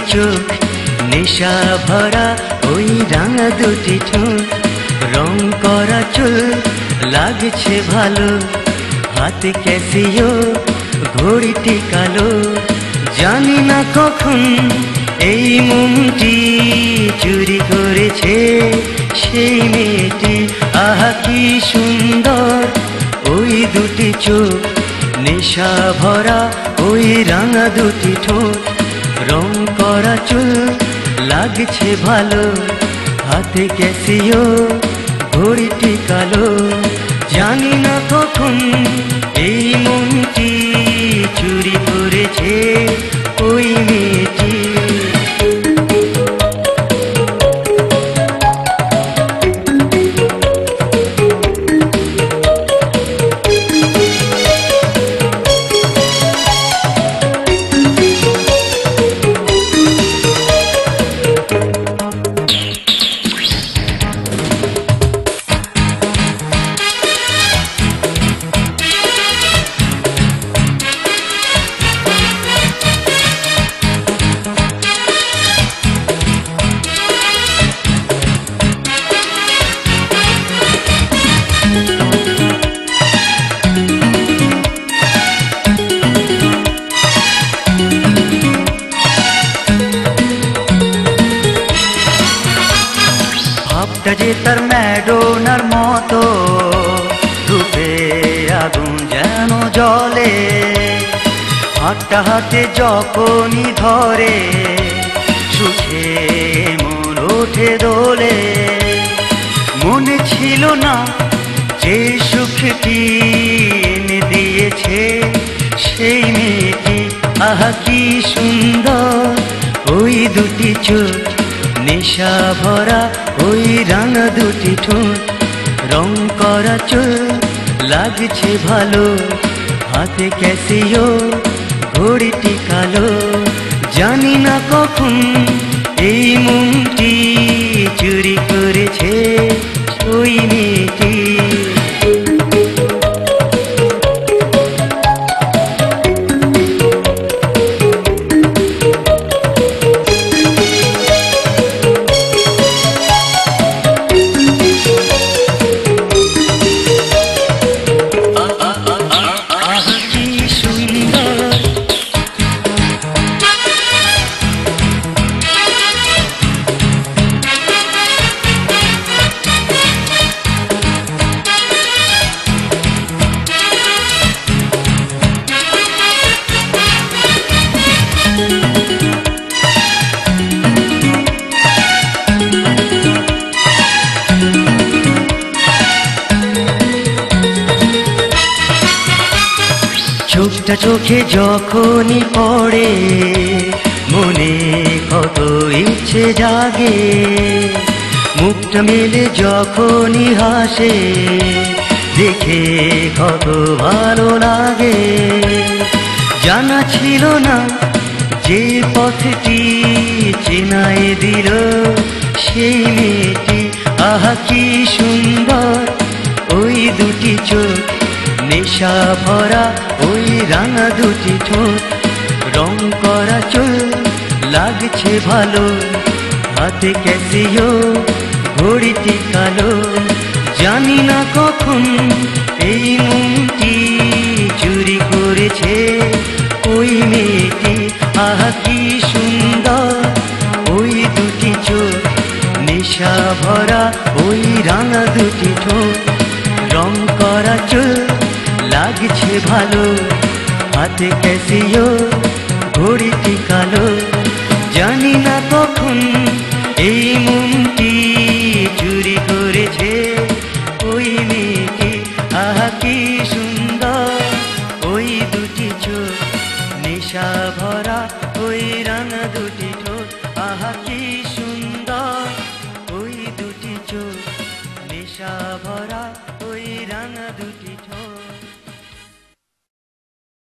চোখ নেশা ভরা ওই রাঙা দুটি ঠোঁট রং করা চুল লাগছে ভালো হাতে ক্যাসিও ঘড়িটি কালো জানি না কখন এই মনটি চুরি করেছে সেই মেয়েটি আহা কি সুন্দর ওই দুটি চোখ নেশা ভরা ওই রাঙা দুটি ঠোঁট রং করা চুল লাগছে ভালো হাতে ক্যাসিও ঘড়িটি কালো জানি না কখন এই মনটি চুরি করেছে ওই মেয়েটি যে তার ম্যাডোনার মতো রূপে আগুন যেন জ্বলে হাতটা হাতে যখনই ধরে সুখে মন ওঠে দোলে মনে ছিল না যে সুখটি এনে দিয়েছে সেই মেয়েটি আহা কি সুন্দর ওই দুটি চোখ নেশা ভরা ওই রাঙা দুটি ঠোঁট রং করা চুল লাগছে ভালো হাতে ক্যাসিও ঘড়িটি কালো জানি না কখন এই মনটি চুরি করেছে ওই মেয়েটি চোখটা চোখে যখনই পড়ে মনে কত ইচ্ছে জাগে মুখটা মেলে যখনই হাসে দেখে কত ভালো লাগে জানা ছিল না যে পথটি চেনায় দিল সেই মেয়েটি আহা কি সুন্দর ওই দুটি চোখ নেশা ভরা ওই রাঙা দুটি ঠোঁট রং করা চুল লাগছে ভালো হাতে ক্যাসিও ঘড়িটি কালো জানি না কখন এই মনটি চুরি করেছে ওই মেয়েটি আহা কি সুন্দর ওই দুটি চোখ নেশা ভরা ওই রাঙা দুটি ঠোঁট রং করা চুল লাগছে ভালো হাতে ক্যাসিও ঘড়িটি কালো জানি না কখন এই মনটি চুরি করেছে ওই মেয়েটি আহা কি সুন্দর ওই দুটি চোখ নেশা ভরা ওই রাঙা দুটি ঠোঁট আহা কি সুন্দর ওই দুটি চোখ নেশা ভরা ওই রাঙা দুটি ঠোঁট